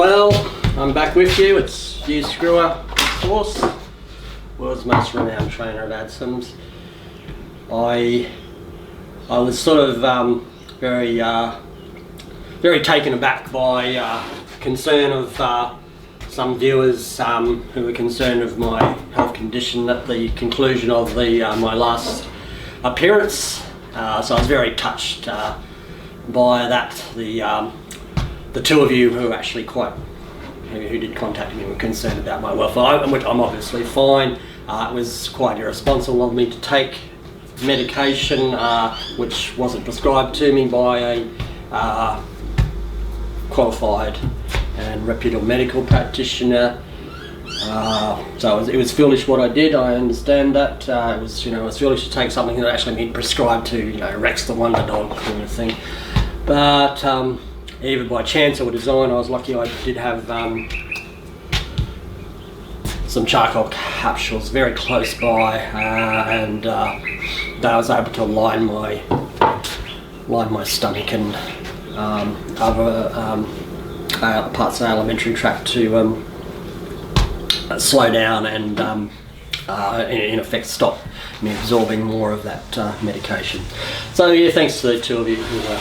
Well, I'm back with you. It's Hugh Screwer, of course, world's most renowned trainer of ADSIMs. I was sort of very taken aback by concern of some viewers who were concerned of my health condition at the conclusion of my last appearance. So I was very touched by that. The two of you who actually who did contact me were concerned about my welfare, which I'm obviously fine. It was quite irresponsible of me to take medication which wasn't prescribed to me by a qualified and reputable medical practitioner. So it was foolish what I did. I understand that. It was foolish to take something that actually been prescribed to, Rex the Wonder Dog kind of thing. But either by chance or design, I was lucky. I did have some charcoal capsules very close by, and I was able to line my stomach and other parts of the alimentary tract to slow down and in effect stop me absorbing more of that medication. So yeah, thanks to the two of you who were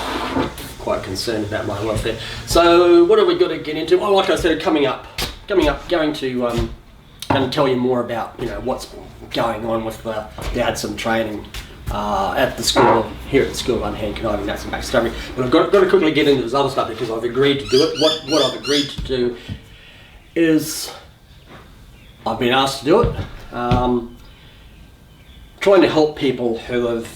quite concerned about my welfare. So what have we got to get into? Well, like I said, coming up, going to tell you more about what's going on with the ADSIM training at the school, here at the school on hand conniving, that's some backstory. But I've got to quickly get into this other stuff because I've agreed to do it. What I've agreed to do is I've been asked to do it, trying to help people who have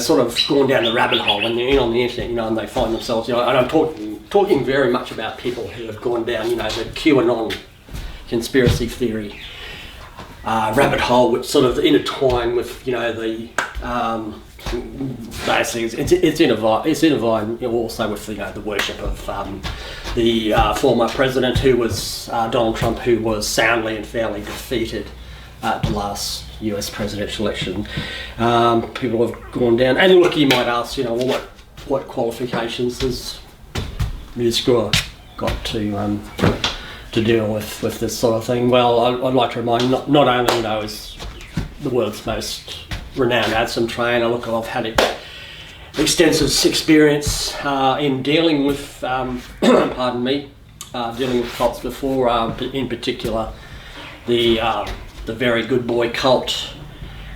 sort of gone down the rabbit hole when they're in on the internet, and they find themselves, and I'm talking very much about people who have gone down, the QAnon conspiracy theory rabbit hole, which sort of intertwine with, basically it's intertwined also with the worship of the former president, who was Donald Trump, who was soundly and fairly defeated at the last US presidential election. People have gone down, and look, you might ask, what qualifications has Hugh Screwer got to deal with this sort of thing? Well, I'd like to remind you, not only as the world's most renowned ADSIM trainer, look, I've had extensive experience in dealing with, pardon me, dealing with cults before, in particular the very good boy cult,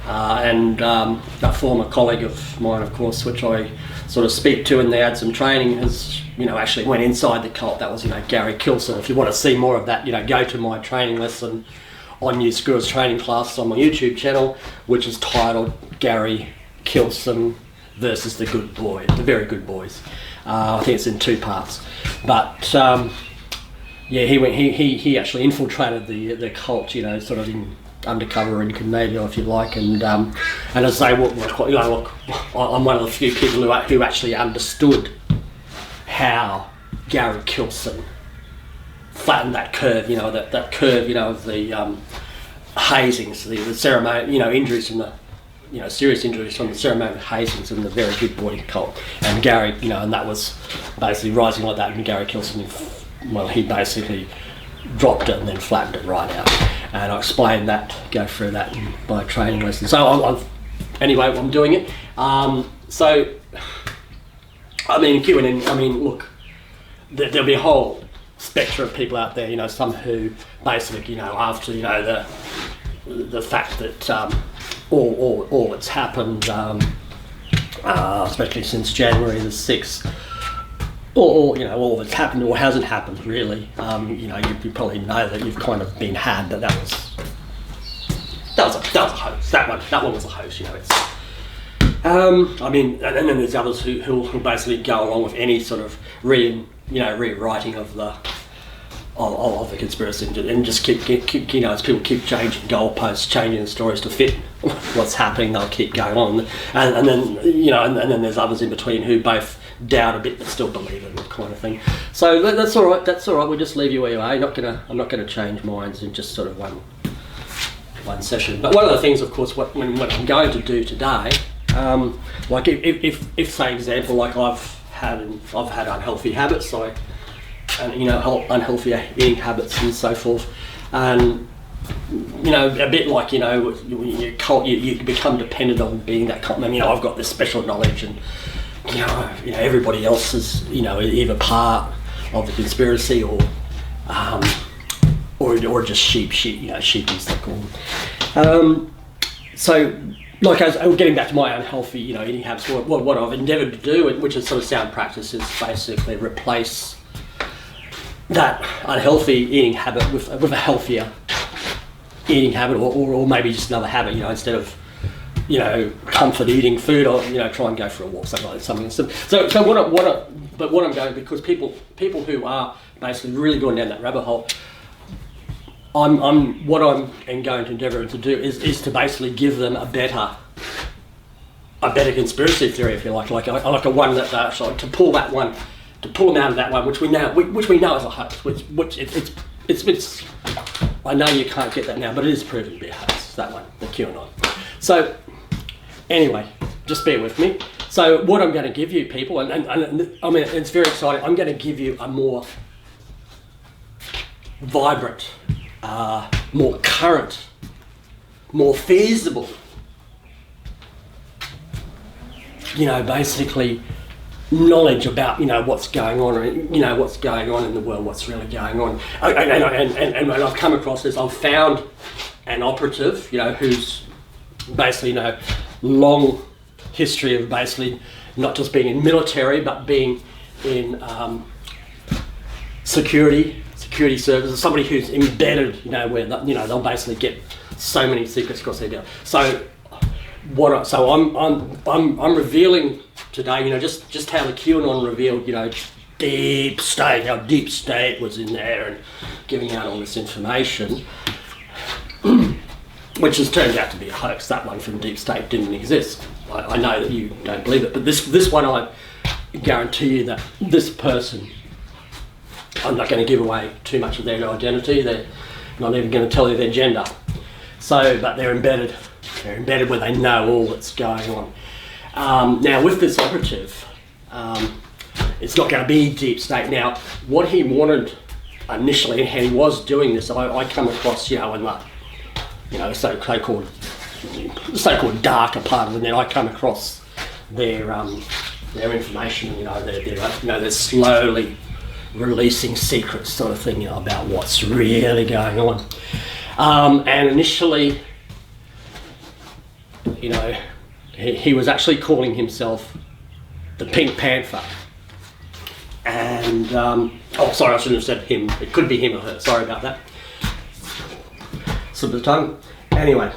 and a former colleague of mine, of course, which I sort of speak to in the ADSIM training, has actually went inside the cult. That was Gary Kilson. If you want to see more of that, go to my training lesson on Hugh Screwer's training class on my YouTube channel, which is titled Gary Kilson versus the Good Boy, the Very Good Boys. I think it's in 2 parts, but yeah, he actually infiltrated the cult, sort of in undercover incognito, if you like, and as I say, look, I'm one of the few people who actually understood how Gary Kilson flattened that curve, that curve, of the hazings, the ceremony, injuries from the serious injuries from the ceremonial hazings and the Very Good Boy cult, and Gary, and that was basically rising like that, and Gary Kilson, he basically dropped it and then flattened it right out, and I explained that, go through that in my training lesson. So anyway, I'm doing it. So I mean, QAnon, look, there'll be a whole spectrum of people out there, some who basically, after, the fact that all that's happened, especially since January the 6th, or all that's happened or hasn't happened really, you probably know that you've kind of been had, that was a hoax. That one was a hoax, it's. And then there's others who basically go along with any sort of rewriting of the conspiracy, and just keep as people keep changing goalposts, changing the stories to fit what's happening, they'll keep going on, and then and then there's others in between who both doubt a bit but still believe it, kind of thing. So that's all right. We'll just leave you where you are. I'm not gonna change minds in just sort of one session. But one of the things, of course, what I'm going to do today, like if say example, like I've had unhealthy habits. unhealthier eating habits and so forth. And a bit like, you become dependent on being that kind of, I've got this special knowledge, and everybody else is, either part of the conspiracy or just sheepies they call them. So, like, as getting back to my unhealthy, eating habits, what I've endeavoured to do, which is sort of sound practice, is basically replace that unhealthy eating habit with a healthier eating habit, or maybe just another habit, instead of, comfort eating food, or, try and go for a walk, something. So what I'm going, because people who are basically really going down that rabbit hole, what I'm going to endeavour to do is to basically give them a better conspiracy theory, if you like a one that actually to pull them out of that one, which we know is a hoax, which it's I know you can't get that now, but it is proven to be a hoax, that one, the QAnon. So anyway, just bear with me. So what I'm going to give you, people, and it's very exciting, I'm going to give you a more vibrant, more current, more feasible, basically knowledge about what's going on, what's going on in the world, what's really going on. And when I've come across this, I've found an operative, who's basically long history of basically not just being in military, but being in security services, somebody who's embedded, where they'll basically get so many secrets across their deal. So I'm revealing today, just how the QAnon revealed, deep state, how deep state was in there and giving out all this information, which has turned out to be a hoax. That one from deep state didn't exist. I know that you don't believe it, but this one, I guarantee you that this person, I'm not going to give away too much of their identity. They're not even going to tell you their gender. So, but they're embedded where they know all that's going on. Now, with this operative, it's not going to be deep state. Now, what he wanted initially, and how he was doing this, I come across, in the so-called darker part of it. Then I come across their information. They're slowly releasing secrets, sort of thing, about what's really going on. And initially, he was actually calling himself the Pink Panther. And, sorry, I shouldn't have said him. It could be him or her. Sorry about that. Slip of the tongue. Anyway,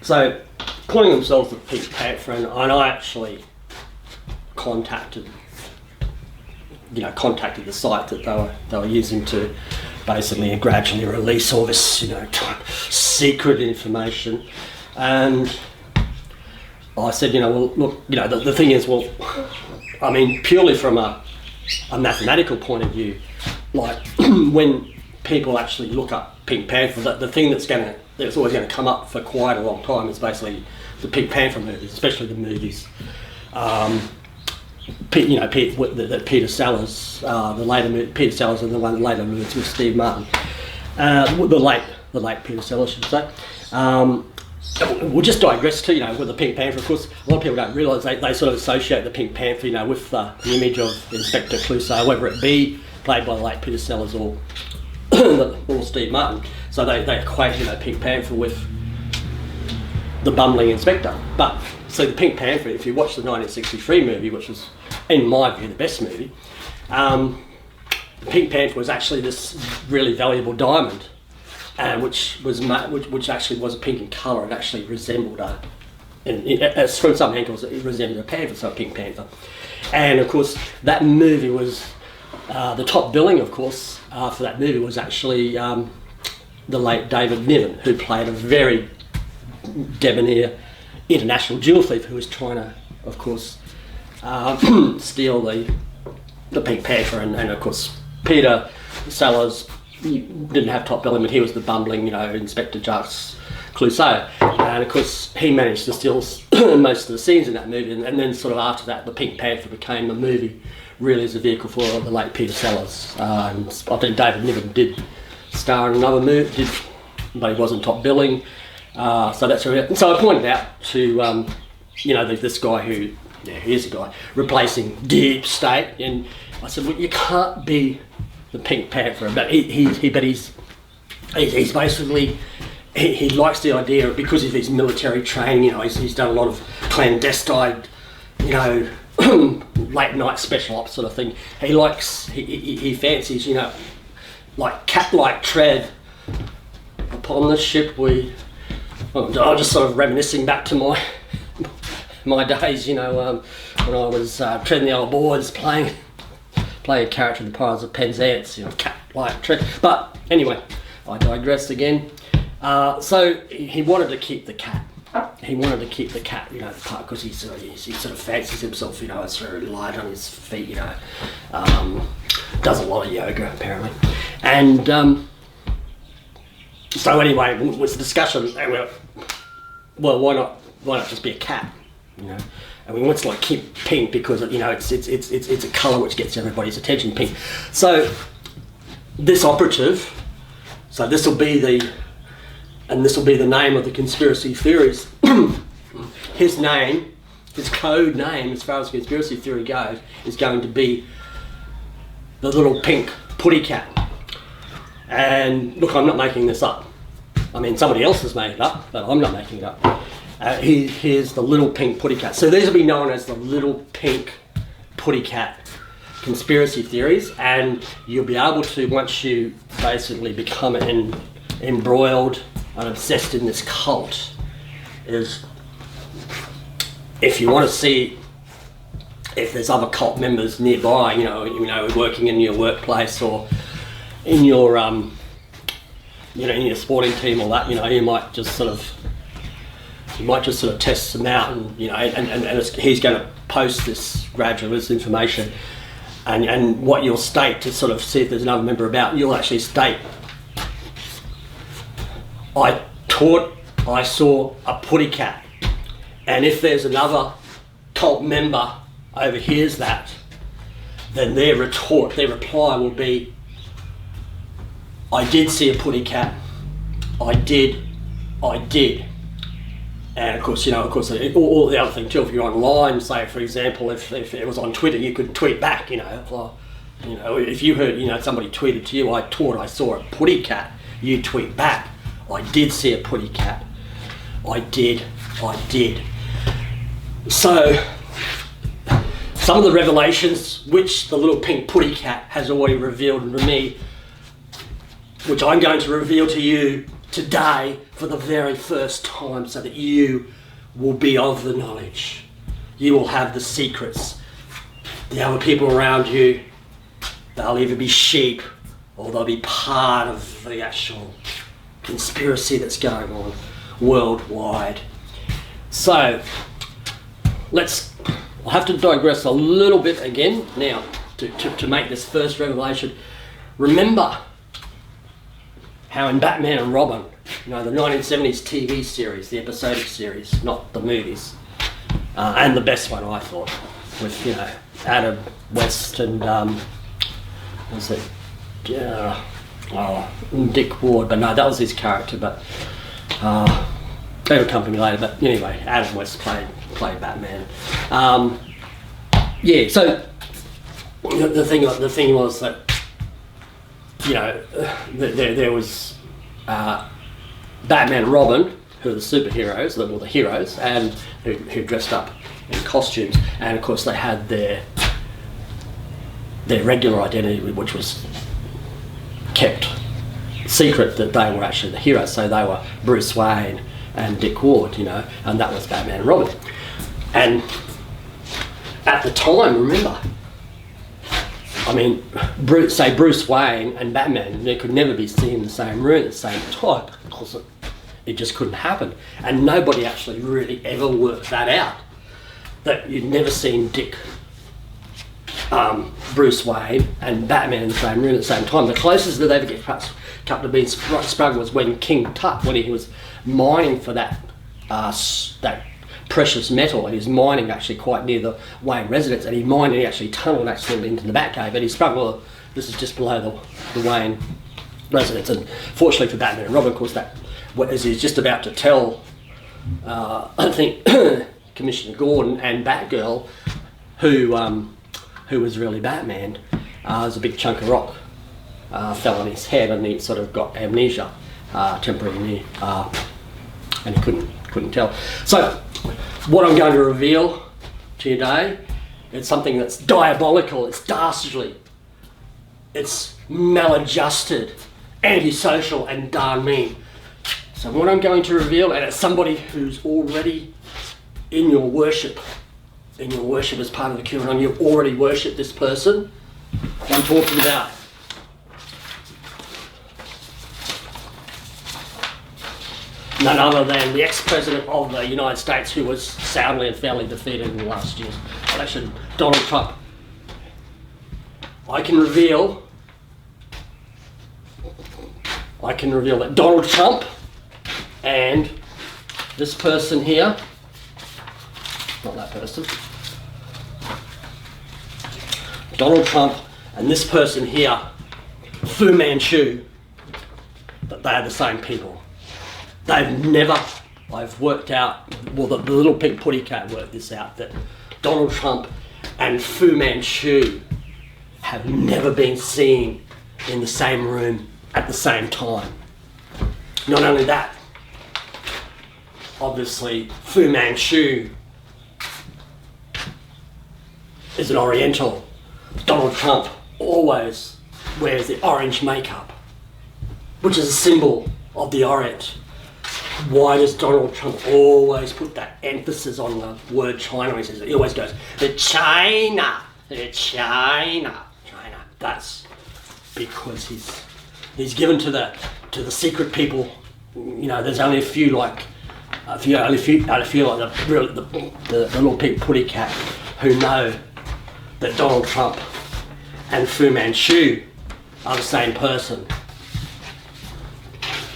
so calling themselves the Pink Panther, and I actually contacted the site that they were using to basically and gradually release all this, secret information. And I said, the thing is, purely from a mathematical point of view, like when people actually look up Pink Panther, the thing that's always going to come up for quite a long time is basically the Pink Panther movies, especially the movies. Peter Sellers, Peter Sellers, and the one later movies with Steve Martin, the late Peter Sellers, should say. We'll just digress to, with the Pink Panther. Of course, a lot of people don't realise they sort of associate the Pink Panther, with the image of Inspector Clouseau, whether it be played by the late Peter Sellers or Steve Martin. So they equate, Pink Panther with the bumbling inspector. But so the Pink Panther, if you watch the 1963 movie, which was, in my view, the best movie, the Pink Panther was actually this really valuable diamond, which actually was pink in colour and actually resembled from some angles it resembled a panther, so a Pink Panther. And of course, that movie was the top billing, of course, for that movie was actually the late David Niven, who played a very debonair international jewel thief who was trying to, of course, steal the Pink Panther, and of course Peter Sellers didn't have top billing, but he was the bumbling, Inspector Jacques Clouseau, and of course he managed to steal most of the scenes in that movie, and then sort of after that the Pink Panther became a movie really as a vehicle for the late Peter Sellers. And I think David Niven did star in another movie, but he wasn't top billing, so that's really, so I pointed out to this guy who, here's a guy replacing Deep State, and I said, well, you can't be the Pink Panther, but he's basically, he likes the idea, because of his military training, he's done a lot of clandestine, late night special ops sort of thing. He fancies, like cat-like tread upon the ship. I'm just sort of reminiscing back to my days, when I was treading the old boards, playing a character in the Pirates of Penzance, cat-like tread. But anyway, I digressed again. So he wanted to keep the cat. He wanted to keep the cat, the part, because he sort of fancies himself, it's very light on his feet, does a lot of yoga apparently, and so anyway, it was a discussion. And we were, well, why not just be a cat, and we want to keep pink because it's a colour which gets everybody's attention, pink. So this operative, this will be the name of the conspiracy theories. His code name, as far as conspiracy theory goes, is going to be the little pink putty cat. And look, I'm not making this up. I mean, somebody else has made it up, but I'm not making it up. Here's the little pink putty cat. So these will be known as the little pink putty cat conspiracy theories, and you'll be able to, once you basically become embroiled and obsessed in this cult, is if you want to see if there's other cult members nearby, working in your workplace or in your in your sporting team or that, you might just sort of test them out, and he's going to post this information, and what you'll state to sort of see if there's another member about, you'll actually state, I saw a putty cat, and if there's another cult member overhears that, then their reply will be, I did see a putty cat, I did. And of course, all the other thing too, if you're online, say for example, if it was on Twitter, you could tweet back, if you heard, somebody tweeted to you, I saw a putty cat, you tweet back, I did see a putty cat. I did. So, some of the revelations which the little pink putty cat has already revealed to me, which I'm going to reveal to you today for the very first time, so that you will be of the knowledge. You will have the secrets. The other people around you, they'll either be sheep or they'll be part of the actual conspiracy that's going on worldwide. So I'll have to digress a little bit again now to make this first revelation. Remember how in Batman and Robin, the 1970s TV series, the episodic series, not the movies, and the best one I thought, with Adam West and Dick Ward, but no, that was his character, but they would come to me later. But anyway, Adam West played Batman. So the thing was that there was Batman and Robin, who are the superheroes, the heroes, and who dressed up in costumes, and of course they had their regular identity, which was kept secret, that they were actually the heroes. So they were Bruce Wayne and Dick Ward, and that was Batman and Robin. And at the time, remember, I mean, Bruce Wayne and Batman, they could never be seen in the same room at the same time, because it just couldn't happen. And nobody actually really ever worked that out, that you'd never seen Dick Bruce Wayne and Batman in the same room at the same time. The closest that they ever get perhaps come to being sprung was when King Tut, when he was mining for that precious metal, and he was mining actually quite near the Wayne residence, and he actually tunnelled accidentally into the Batcave, and he sprung, well, this is just below the Wayne residence. And fortunately for Batman and Robin, of course, that as he's just about to tell, I think Commissioner Gordon and Batgirl, who was really Batman, there's a big chunk of rock fell on his head, and he sort of got amnesia, temporary, and he couldn't tell. So what I'm going to reveal to you today, it's something that's diabolical, it's dastardly, it's maladjusted, antisocial, and darn mean. So what I'm going to reveal, and it's somebody who's already in your worship as part of the QAnon, you already worship this person. I'm talking about none other than the ex-president of the United States, who was soundly and fairly defeated in the last year's election, Donald Trump. I can reveal that Donald Trump and this person here, not that person, Donald Trump and this person here, Fu Manchu, that they are the same people. I've worked out, well, the little pink putty cat worked this out, that Donald Trump and Fu Manchu have never been seen in the same room at the same time. Not only that, obviously Fu Manchu is an Oriental. Donald Trump always wears the orange makeup, which is a symbol of the Orient. Why does Donald Trump always put that emphasis on the word China? He always goes, the China. That's because he's given to the secret people. You know, there's only a few like the little pink putty cat who know that Donald Trump and Fu Manchu are the same person.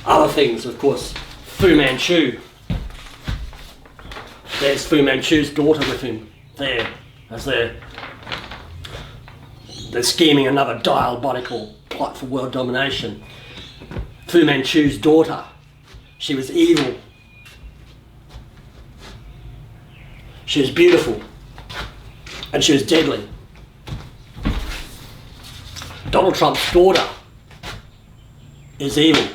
Other things, of course, Fu Manchu. There's Fu Manchu's daughter with him there, as they're scheming another diabolical plot for world domination. Fu Manchu's daughter, she was evil. She was beautiful, and she was deadly. Donald Trump's daughter is evil.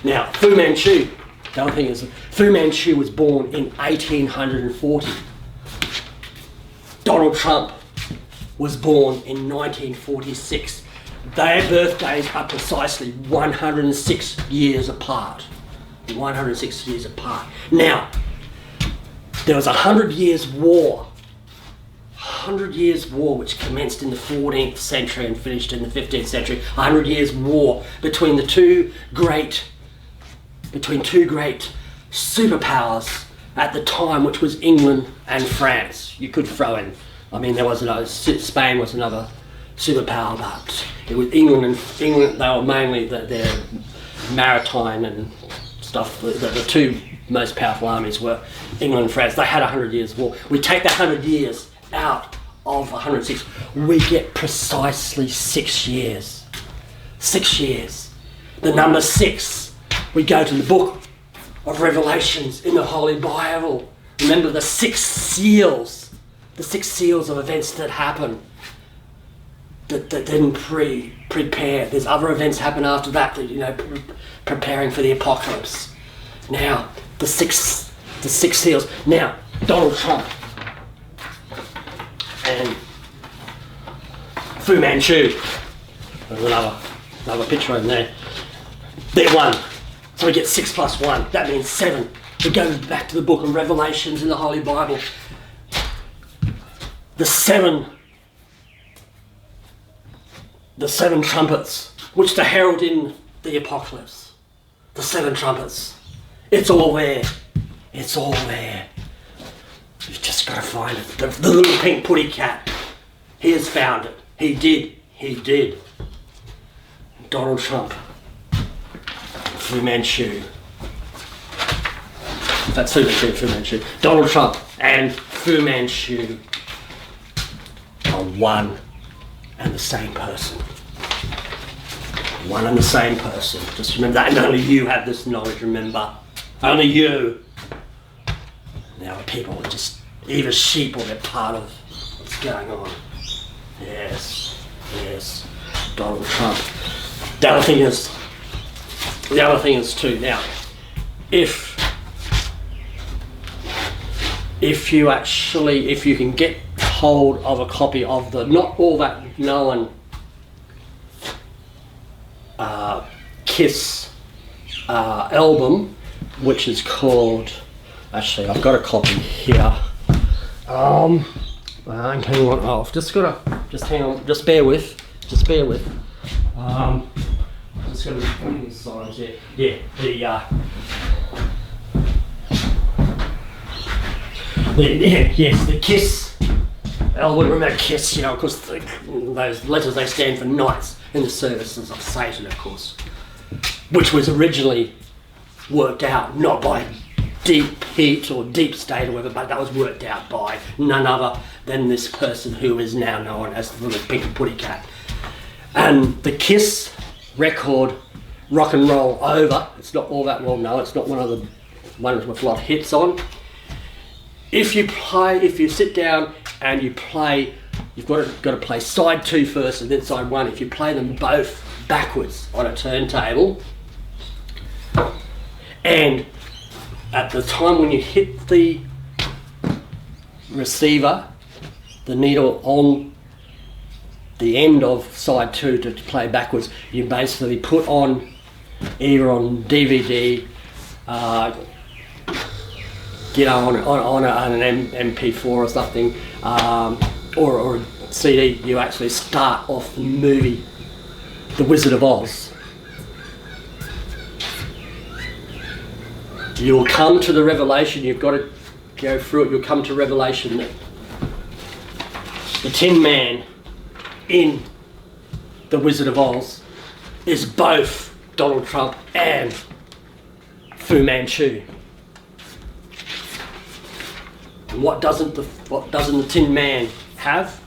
Now, Fu Manchu, the other thing is, Fu Manchu was born in 1840. Donald Trump was born in 1946. Their birthdays are precisely 106 years apart. 106 years apart. Now, there was a 100 Years' War. 100 Years' War, which commenced in the 14th century and finished in the 15th century. 100 Years' War between two great superpowers at the time, which was England and France. You could throw in, I mean, there was another, Spain was another superpower, but it was England. They were mainly their maritime and stuff. The two most powerful armies were England and France. They had 100 Years' War. We take the 100 years out of 106, we get precisely 6 years. 6 years. The number 6. We go to the book of Revelations in the Holy Bible. Remember the 6 seals. The 6 seals of events that happen. That didn't prepare. There's other events happen after that, preparing for the apocalypse. Now, the six seals. Now, Donald Trump and Fu Manchu. There's another picture in there. They're 1. So we get 6 plus 1. That means 7. We go back to the book of Revelations in the Holy Bible. The seven trumpets, which to herald in the apocalypse. The 7 trumpets. It's all there. It's all there. You've just got to find it. The little pink putty cat. He has found it. He did. He did. Donald Trump. Fu Manchu. That's Fu Manchu. Donald Trump and Fu Manchu are one and the same person. One and the same person. Just remember that, and only you have this knowledge, remember. Only you. Now people are just either sheep or they're part of what's going on. Yes, yes. Donald Trump. The other thing is too, now, if you can get hold of a copy of the not all that known Kiss album, which is called, actually I've got a copy here. Hang on, just hang on, just bear with. Just gotta be putting this on here. Yeah, the Kiss album. Remember Kiss, you know, of course, those letters, they stand for Knights in the Services of Satan, of course, which was originally worked out not by Deep Heat or Deep State or whatever, but that was worked out by none other than this person who is now known as the little pink putty cat. And the Kiss record, Rock and Roll Over, it's not all that well known, it's not one of the ones with a lot of hits on. If you sit down and you play, you've got to play side 2 first and then side 1. If you play them both backwards on a turntable, and at the time when you hit the receiver, the needle on the end of side 2 to play backwards, you basically put on either on DVD, you know, on an MP4 or something, or a CD. You actually start off the movie The Wizard of Oz. You'll come to the revelation, you've got to go through it, you'll come to revelation that the Tin Man in The Wizard of Oz is both Donald Trump and Fu Manchu. And what doesn't the Tin Man have?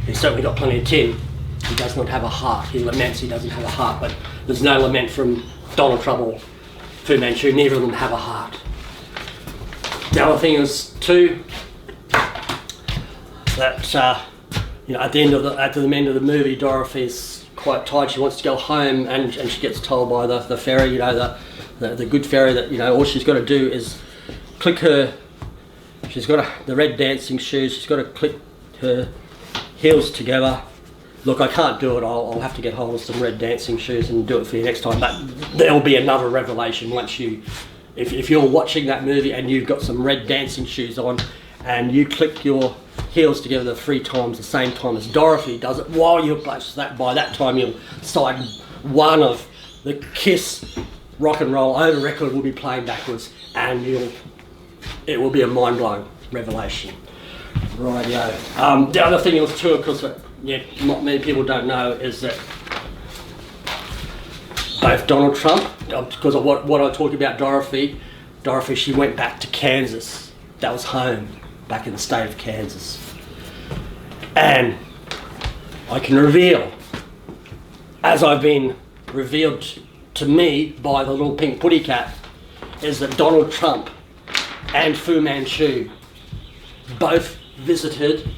He's certainly got plenty of tin. He does not have a heart. He laments he doesn't have a heart, but there's no lament from Donald Trump or Fu Manchu. Neither of them have a heart. The other thing is too that you know, at the end of the movie, Dorothy's quite tired. She wants to go home, and she gets told by the fairy, you know, the good fairy, that, you know, all she's got to do is click her. She's got the red dancing shoes. She's got to click her heels together. Look, I can't do it. I'll have to get hold of some red dancing shoes and do it for you next time. But there'll be another revelation once you, if you're watching that movie and you've got some red dancing shoes on, and you click your heels together 3 times the same time as Dorothy does it, while you're by that time you'll side 1 of the Kiss Rock and Roll Over record will be playing backwards, and it will be a mind-blowing revelation. Rightio. The other thing is too, because not many people don't know, is that both Donald Trump, because of what I talked about Dorothy, she went back to Kansas. That was home, back in the state of Kansas. And I can reveal, as I've been revealed to me by the little pink putty cat, is that Donald Trump and Fu Manchu both visited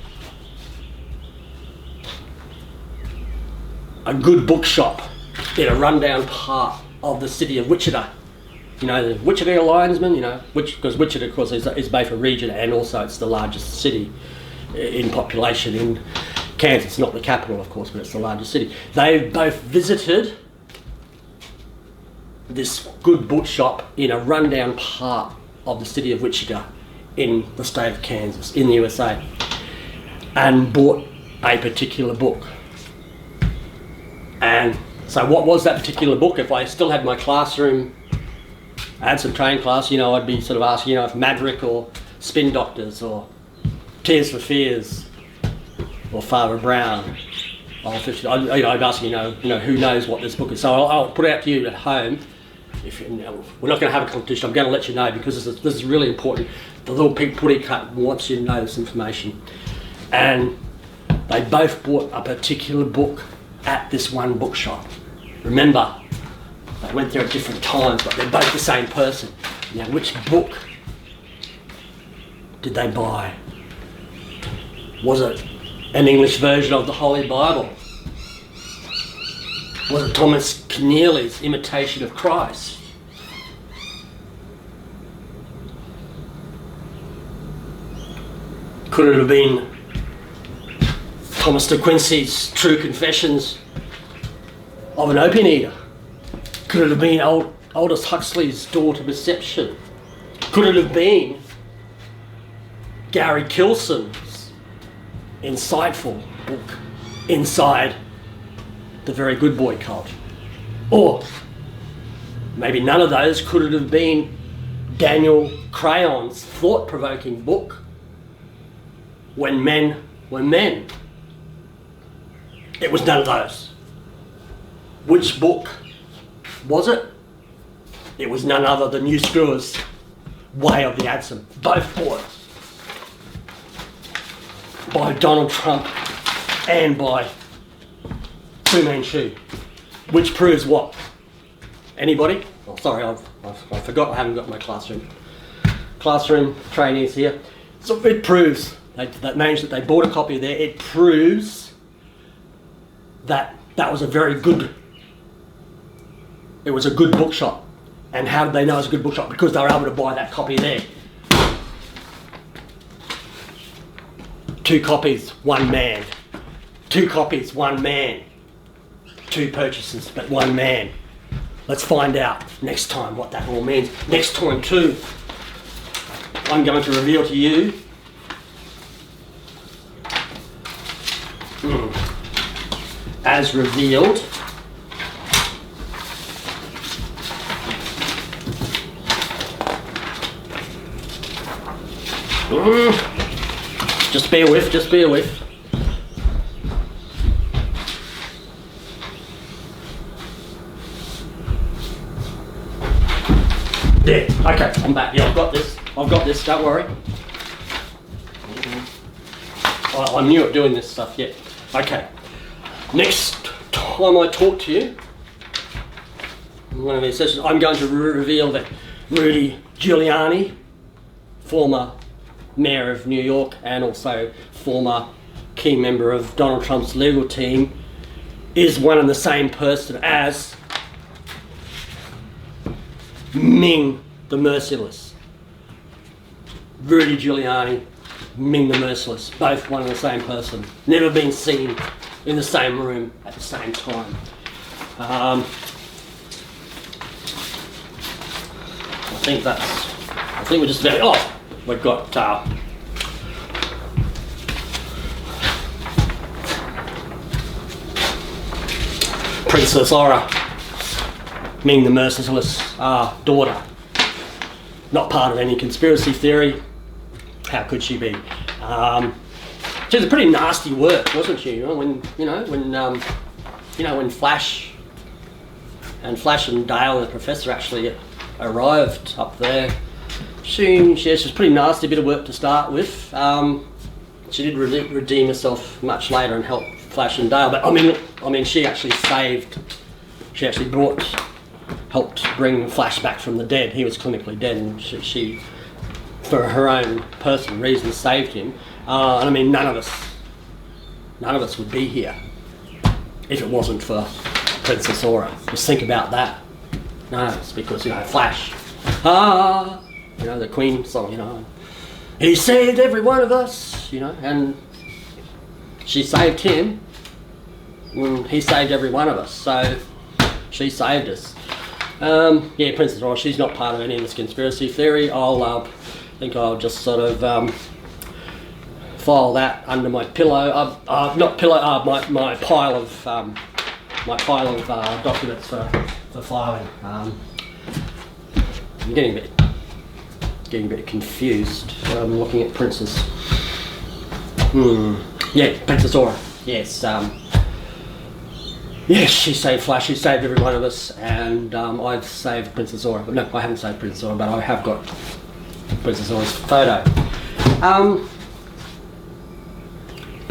a good bookshop in a rundown part of the city of Wichita. You know, the Wichita Lionsman, you know, because Wichita, of course, is both a region and also it's the largest city in population in Kansas. It's not the capital, of course, but it's the largest city. They both visited this good bookshop in a rundown part of the city of Wichita in the state of Kansas, in the USA, and bought a particular book. And so what was that particular book? If I still had my classroom I had some training class, you know, I'd be sort of asking, you know, if Maverick or Spin Doctors or Tears for Fears or Father Brown. I'd ask you know who knows what this book is. So I'll put it out to you at home. If you know, we're not going to have a competition, I'm going to let you know because this is really important. The little Pink Putty Cut wants you to know this information. And they both bought a particular book at this one bookshop. Remember, they went there at different times, but they're both the same person. Now, which book did they buy? Was it an English version of the Holy Bible? Was it Thomas Keneally's Imitation of Christ? Could it have been Thomas de Quincey's True Confessions of an Opium Eater? Could it have been Aldous Huxley's Door to Perception? Could it have been Gary Kilson's insightful book, Inside the Very Good Boy Cult? Or maybe none of those. Could it have been Daniel Crayon's thought-provoking book, When Men Were Men? It was none of those. Which book was it? It was none other than Hugh Screwer's Way of the Adsum. Both bought by Donald Trump and by Fu Manchu. Which proves what? Anybody? Oh, sorry, I forgot. I haven't got my classroom trainees here. So it proves that means that they bought a copy there. It proves that was a very good. It was a good bookshop. And how did they know it was a good bookshop? Because they were able to buy that copy there. 2 copies, 1 man. 2 copies, 1 man. 2 purchases, but 1 man. Let's find out next time what that all means. Next time too, I'm going to reveal to you as revealed just bear with. There, okay, I'm back. Yeah, I've got this, don't worry. I'm new at doing this stuff, yeah. Okay, next time I talk to you, in one of these sessions, I'm going to reveal that Rudy Giuliani, former mayor of New York and also former key member of Donald Trump's legal team, is one and the same person as Ming the Merciless. Rudy Giuliani, Ming the Merciless, both one and the same person. Never been seen in the same room at the same time. I think we're just about, we've got Princess Aura, Ming the Merciless daughter. Not part of any conspiracy theory. How could she be? She was a pretty nasty work, wasn't she? When Flash and Dale and the Professor actually arrived up there, she was pretty nasty bit of work to start with. She did redeem herself much later and help Flash and Dale. But I mean, she actually helped bring Flash back from the dead. He was clinically dead, and she for her own personal reasons, saved him. And I mean, none of us would be here if it wasn't for Princess Aura. Just think about that. No, it's because, Flash. The Queen song, He saved every one of us, and she saved him when he saved every one of us. So she saved us. Princess Aura, she's not part of any of this conspiracy theory. I think I'll just sort of file that under my pillow. My pile of documents for filing. I'm getting a bit confused. I'm looking at Princess. Yeah, Princess Aura. Yes. Yes, she saved Flash. She saved every one of us, and I've saved Princess Aura. But no, I haven't saved Princess Aura, but I have got Princess Aura's photo.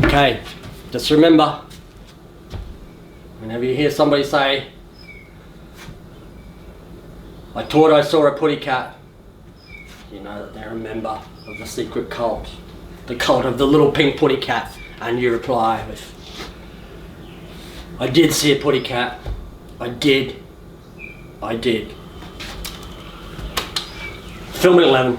Okay, just remember, whenever you hear somebody say, "I thought I saw a putty cat," you know that they're a member of the secret cult, the cult of the little pink putty cat, and you reply with, "I did see a putty cat. I did. Film at 11.